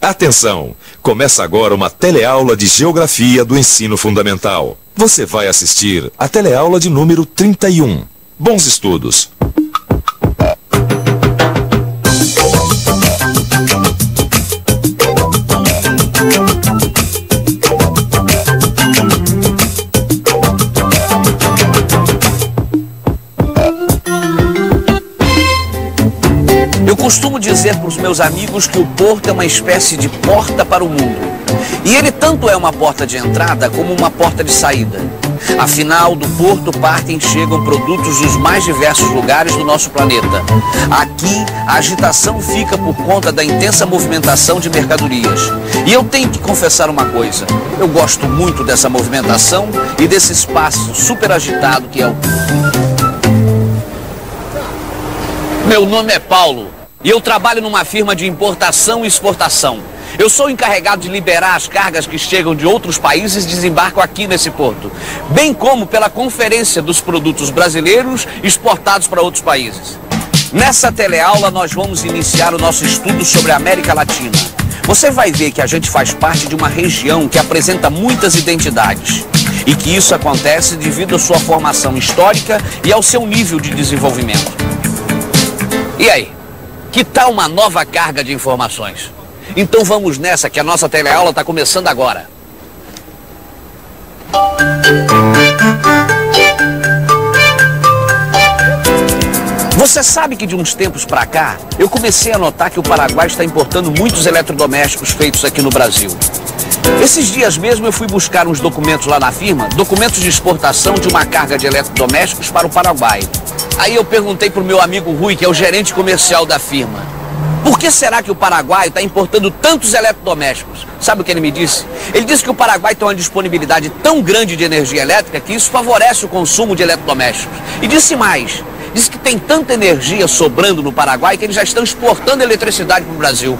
Atenção! Começa agora uma teleaula de Geografia do Ensino Fundamental. Você vai assistir a teleaula de número 31. Bons estudos! Eu costumo dizer para os meus amigos que o porto é uma espécie de porta para o mundo. E ele tanto é uma porta de entrada como uma porta de saída. Afinal, do porto partem e chegam produtos dos mais diversos lugares do nosso planeta. Aqui, a agitação fica por conta da intensa movimentação de mercadorias. E eu tenho que confessar uma coisa. Eu gosto muito dessa movimentação e desse espaço super agitado que é o porto. Meu nome é Paulo e eu trabalho numa firma de importação e exportação. Eu sou encarregado de liberar as cargas que chegam de outros países e desembarcam aqui nesse porto, bem como pela conferência dos produtos brasileiros exportados para outros países. Nessa teleaula nós vamos iniciar o nosso estudo sobre a América Latina. Você vai ver que a gente faz parte de uma região que apresenta muitas identidades e que isso acontece devido à sua formação histórica e ao seu nível de desenvolvimento. E aí, que tal uma nova carga de informações? Então vamos nessa, que a nossa teleaula está começando agora. Você sabe que de uns tempos para cá, eu comecei a notar que o Paraguai está importando muitos eletrodomésticos feitos aqui no Brasil. Esses dias mesmo eu fui buscar uns documentos lá na firma, documentos de exportação de uma carga de eletrodomésticos para o Paraguai. Aí eu perguntei para o meu amigo Rui, que é o gerente comercial da firma, por que será que o Paraguai está importando tantos eletrodomésticos? Sabe o que ele me disse? Ele disse que o Paraguai tem uma disponibilidade tão grande de energia elétrica que isso favorece o consumo de eletrodomésticos. E disse mais, disse que tem tanta energia sobrando no Paraguai que eles já estão exportando eletricidade para o Brasil.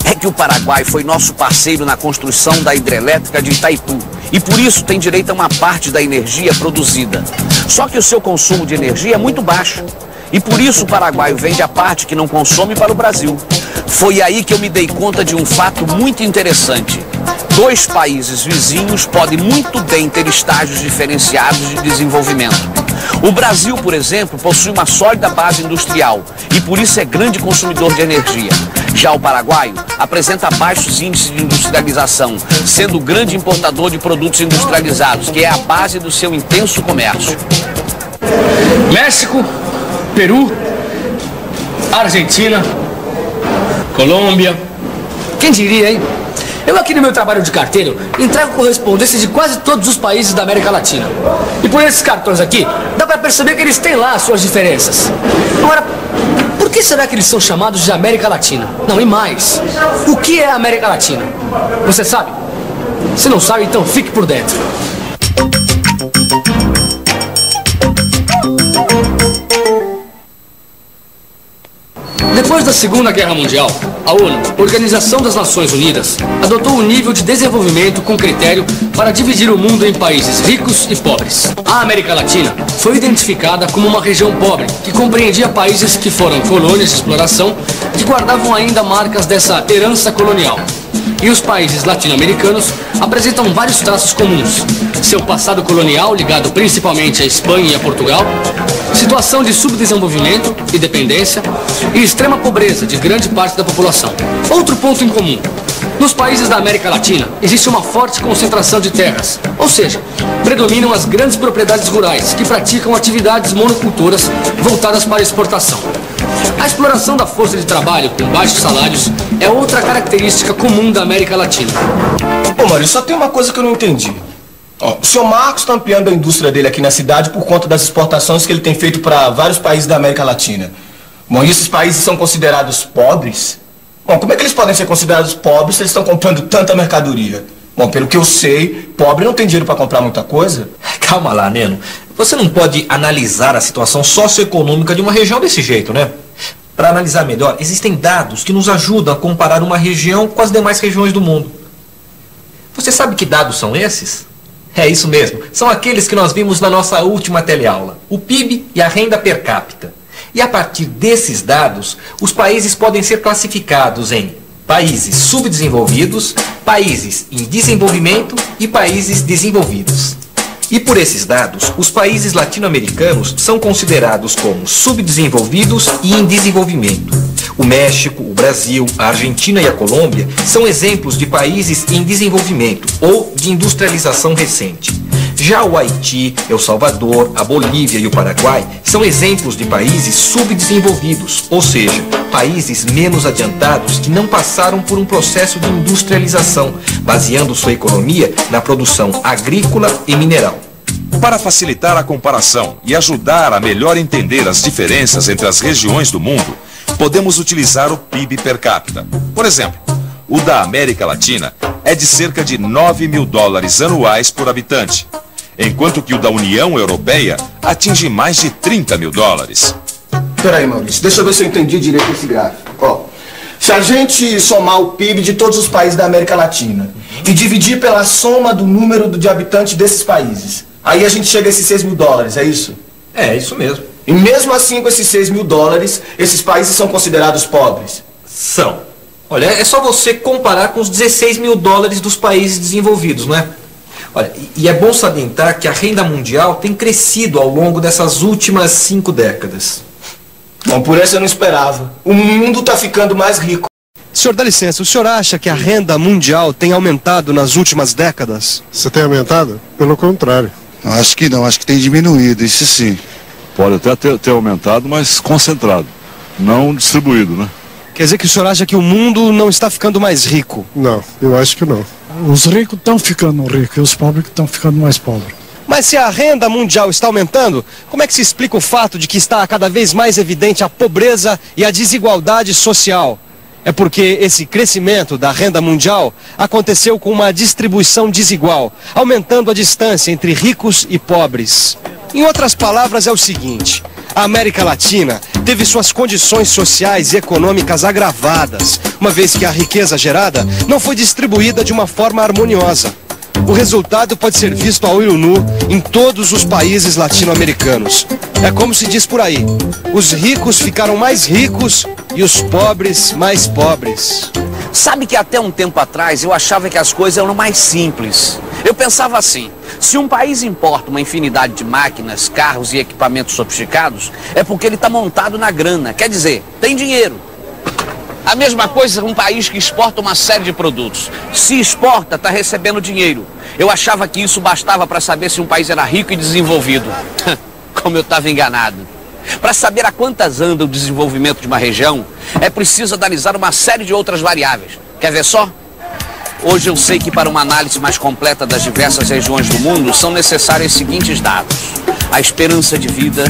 É que o Paraguai foi nosso parceiro na construção da hidrelétrica de Itaipu e por isso tem direito a uma parte da energia produzida. Só que o seu consumo de energia é muito baixo e por isso o paraguaio vende a parte que não consome para o Brasil. Foi aí que eu me dei conta de um fato muito interessante. Dois países vizinhos podem muito bem ter estágios diferenciados de desenvolvimento. O Brasil, por exemplo, possui uma sólida base industrial e por isso é grande consumidor de energia. Já o paraguaio apresenta baixos índices de industrialização, sendo grande importador de produtos industrializados, que é a base do seu intenso comércio. México, Peru, Argentina, Colômbia. Quem diria, hein? Eu aqui no meu trabalho de carteiro entrego correspondências de quase todos os países da América Latina. E por esses cartões aqui, dá pra perceber que eles têm lá as suas diferenças. Agora, por que será que eles são chamados de América Latina? Não, e mais, o que é a América Latina? Você sabe? Se não sabe, então fique por dentro. Depois da Segunda Guerra Mundial, a ONU, Organização das Nações Unidas, adotou um nível de desenvolvimento com critério para dividir o mundo em países ricos e pobres. A América Latina foi identificada como uma região pobre, que compreendia países que foram colônias de exploração, que guardavam ainda marcas dessa herança colonial. E os países latino-americanos apresentam vários traços comuns. Seu passado colonial, ligado principalmente à Espanha e a Portugal, situação de subdesenvolvimento e dependência e extrema pobreza de grande parte da população. Outro ponto em comum. Nos países da América Latina existe uma forte concentração de terras, ou seja, predominam as grandes propriedades rurais que praticam atividades monocultoras voltadas para a exportação. A exploração da força de trabalho com baixos salários é outra característica comum da América Latina. Ô, Mário, só tem uma coisa que eu não entendi. Ó, o senhor Marcos está ampliando a indústria dele aqui na cidade por conta das exportações que ele tem feito para vários países da América Latina. Bom, e esses países são considerados pobres? Bom, como é que eles podem ser considerados pobres se eles estão comprando tanta mercadoria? Bom, pelo que eu sei, pobre não tem dinheiro para comprar muita coisa. Calma lá, Neno. Você não pode analisar a situação socioeconômica de uma região desse jeito, né? Para analisar melhor, existem dados que nos ajudam a comparar uma região com as demais regiões do mundo. Você sabe que dados são esses? É isso mesmo. São aqueles que nós vimos na nossa última teleaula. O PIB e a renda per capita. E a partir desses dados, os países podem ser classificados em países subdesenvolvidos, países em desenvolvimento e países desenvolvidos. E por esses dados, os países latino-americanos são considerados como subdesenvolvidos e em desenvolvimento. O México, o Brasil, a Argentina e a Colômbia são exemplos de países em desenvolvimento ou de industrialização recente. Já o Haiti, El Salvador, a Bolívia e o Paraguai são exemplos de países subdesenvolvidos, ou seja, países menos adiantados que não passaram por um processo de industrialização, baseando sua economia na produção agrícola e mineral. Para facilitar a comparação e ajudar a melhor entender as diferenças entre as regiões do mundo, podemos utilizar o PIB per capita. Por exemplo, o da América Latina é de cerca de 9 mil dólares anuais por habitante, enquanto que o da União Europeia atinge mais de 30 mil dólares. Peraí, Maurício, deixa eu ver se eu entendi direito esse gráfico. Ó, se a gente somar o PIB de todos os países da América Latina e dividir pela soma do número de habitantes desses países, aí a gente chega a esses 6 mil dólares, é isso? É, isso mesmo. E mesmo assim, com esses 6 mil dólares, esses países são considerados pobres? São. Olha, é só você comparar com os 16 mil dólares dos países desenvolvidos, não é? Olha, e é bom salientar que a renda mundial tem crescido ao longo dessas últimas 5 décadas. Bom, por essa eu não esperava. O mundo está ficando mais rico. Senhor, dá licença, o senhor acha que a renda mundial tem aumentado nas últimas décadas? Você tem aumentado? Pelo contrário. Acho que não, acho que tem diminuído, isso sim. Pode até ter aumentado, mas concentrado, não distribuído, né? Quer dizer que o senhor acha que o mundo não está ficando mais rico? Não, eu acho que não. Os ricos estão ficando ricos e os pobres estão ficando mais pobres. Mas se a renda mundial está aumentando, como é que se explica o fato de que está cada vez mais evidente a pobreza e a desigualdade social? É porque esse crescimento da renda mundial aconteceu com uma distribuição desigual, aumentando a distância entre ricos e pobres. Em outras palavras, é o seguinte: a América Latina teve suas condições sociais e econômicas agravadas, uma vez que a riqueza gerada não foi distribuída de uma forma harmoniosa. O resultado pode ser visto a olho nu em todos os países latino-americanos. É como se diz por aí: os ricos ficaram mais ricos e os pobres mais pobres. Sabe que até um tempo atrás eu achava que as coisas eram mais simples. Eu pensava assim: se um país importa uma infinidade de máquinas, carros e equipamentos sofisticados, é porque ele está montado na grana, quer dizer, tem dinheiro. A mesma coisa um país que exporta uma série de produtos. Se exporta, está recebendo dinheiro. Eu achava que isso bastava para saber se um país era rico e desenvolvido. Como eu estava enganado. Para saber a quantas anda o desenvolvimento de uma região, é preciso analisar uma série de outras variáveis. Quer ver só? Hoje eu sei que para uma análise mais completa das diversas regiões do mundo são necessários os seguintes dados: a esperança de vida,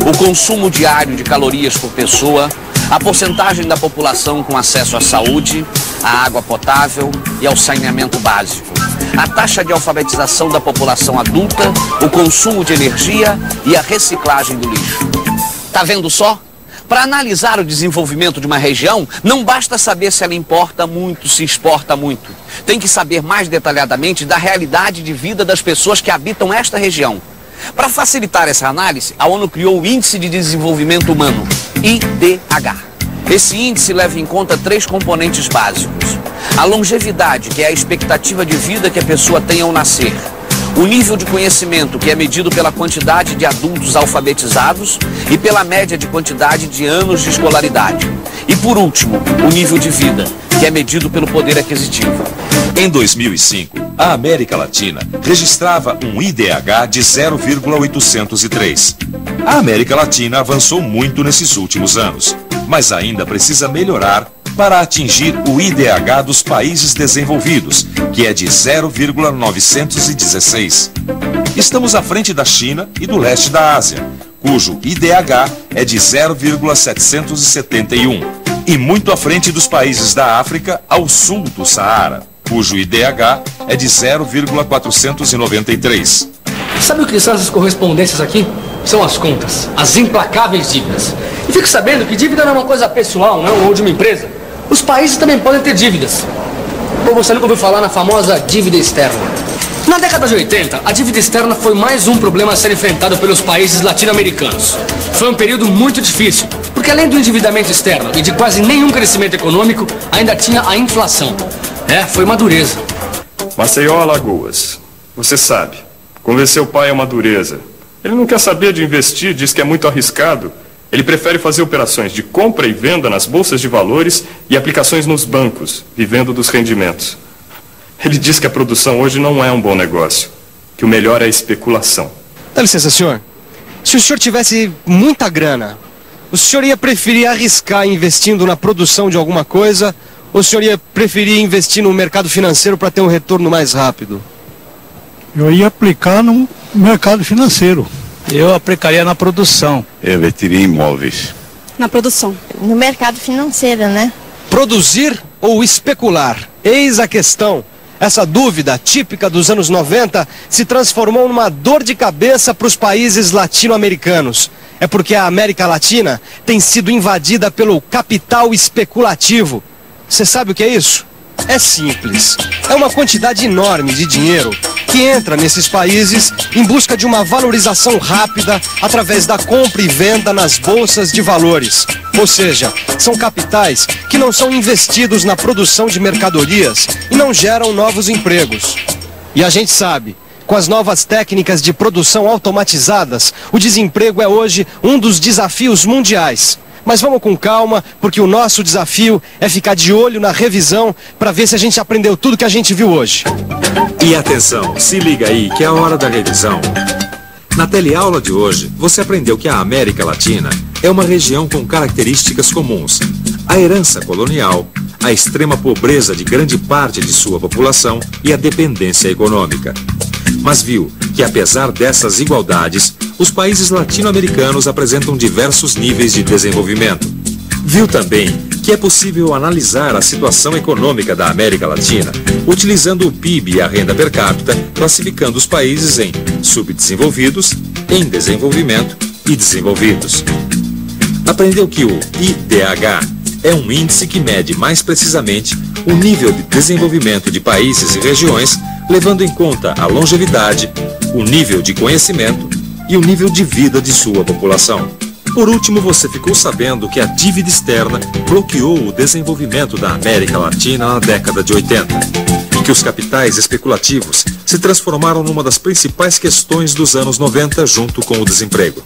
o consumo diário de calorias por pessoa, a porcentagem da população com acesso à saúde, à água potável e ao saneamento básico, a taxa de alfabetização da população adulta, o consumo de energia e a reciclagem do lixo. Tá vendo só? Para analisar o desenvolvimento de uma região, não basta saber se ela importa muito, se exporta muito. Tem que saber mais detalhadamente da realidade de vida das pessoas que habitam esta região. Para facilitar essa análise, a ONU criou o Índice de Desenvolvimento Humano, IDH. Esse índice leva em conta 3 componentes básicos: a longevidade, que é a expectativa de vida que a pessoa tem ao nascer; o nível de conhecimento, que é medido pela quantidade de adultos alfabetizados e pela média de quantidade de anos de escolaridade; e por último, o nível de vida, que é medido pelo poder aquisitivo. Em 2005, a América Latina registrava um IDH de 0,803. A América Latina avançou muito nesses últimos anos, mas ainda precisa melhorar para atingir o IDH dos países desenvolvidos, que é de 0,916. Estamos à frente da China e do leste da Ásia, cujo IDH é de 0,771, e muito à frente dos países da África ao sul do Saara, cujo IDH é de 0,493. Sabe o que são essas correspondências aqui? São as contas, as implacáveis dívidas. E fico sabendo que dívida não é uma coisa pessoal, não, ou de uma empresa. Os países também podem ter dívidas. Ou você nunca ouviu falar na famosa dívida externa? Na década de 80, a dívida externa foi mais um problema a ser enfrentado pelos países latino-americanos. Foi um período muito difícil, porque além do endividamento externo e de quase nenhum crescimento econômico, ainda tinha a inflação. Foi uma dureza. Maceió, Alagoas. Você sabe, convencer o pai é uma dureza. Ele não quer saber de investir, diz que é muito arriscado. Ele prefere fazer operações de compra e venda nas bolsas de valores e aplicações nos bancos, vivendo dos rendimentos. Ele diz que a produção hoje não é um bom negócio, que o melhor é a especulação. Dá licença, senhor. Se o senhor tivesse muita grana, o senhor ia preferir arriscar investindo na produção de alguma coisa, ou o senhor ia preferir investir no mercado financeiro para ter um retorno mais rápido? Eu ia aplicar no mercado financeiro. Eu aplicaria na produção. Eu investiria em imóveis. Na produção. No mercado financeiro, né? Produzir ou especular? Eis a questão. Essa dúvida, típica dos anos 90, se transformou numa dor de cabeça para os países latino-americanos. É porque a América Latina tem sido invadida pelo capital especulativo. Você sabe o que é isso? É simples. É uma quantidade enorme de dinheiro que entra nesses países em busca de uma valorização rápida através da compra e venda nas bolsas de valores. Ou seja, são capitais que não são investidos na produção de mercadorias e não geram novos empregos. E a gente sabe, com as novas técnicas de produção automatizadas, o desemprego é hoje um dos desafios mundiais. Mas vamos com calma, porque o nosso desafio é ficar de olho na revisão para ver se a gente aprendeu tudo que a gente viu hoje. E atenção, se liga aí que é a hora da revisão. Na teleaula de hoje, você aprendeu que a América Latina é uma região com características comuns. A herança colonial, a extrema pobreza de grande parte de sua população e a dependência econômica. Mas viu que apesar dessas igualdades, os países latino-americanos apresentam diversos níveis de desenvolvimento. Viu também que é possível analisar a situação econômica da América Latina utilizando o PIB e a renda per capita, classificando os países em subdesenvolvidos, em desenvolvimento e desenvolvidos. Aprendeu que o IDH é um índice que mede mais precisamente o nível de desenvolvimento de países e regiões, levando em conta a longevidade, o nível de conhecimento e o nível de vida de sua população. Por último, você ficou sabendo que a dívida externa bloqueou o desenvolvimento da América Latina na década de 80 e que os capitais especulativos se transformaram numa das principais questões dos anos 90 junto com o desemprego.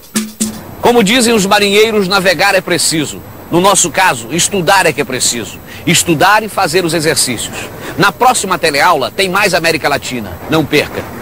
Como dizem os marinheiros, navegar é preciso. No nosso caso, estudar é que é preciso. Estudar e fazer os exercícios. Na próxima teleaula tem mais América Latina. Não perca!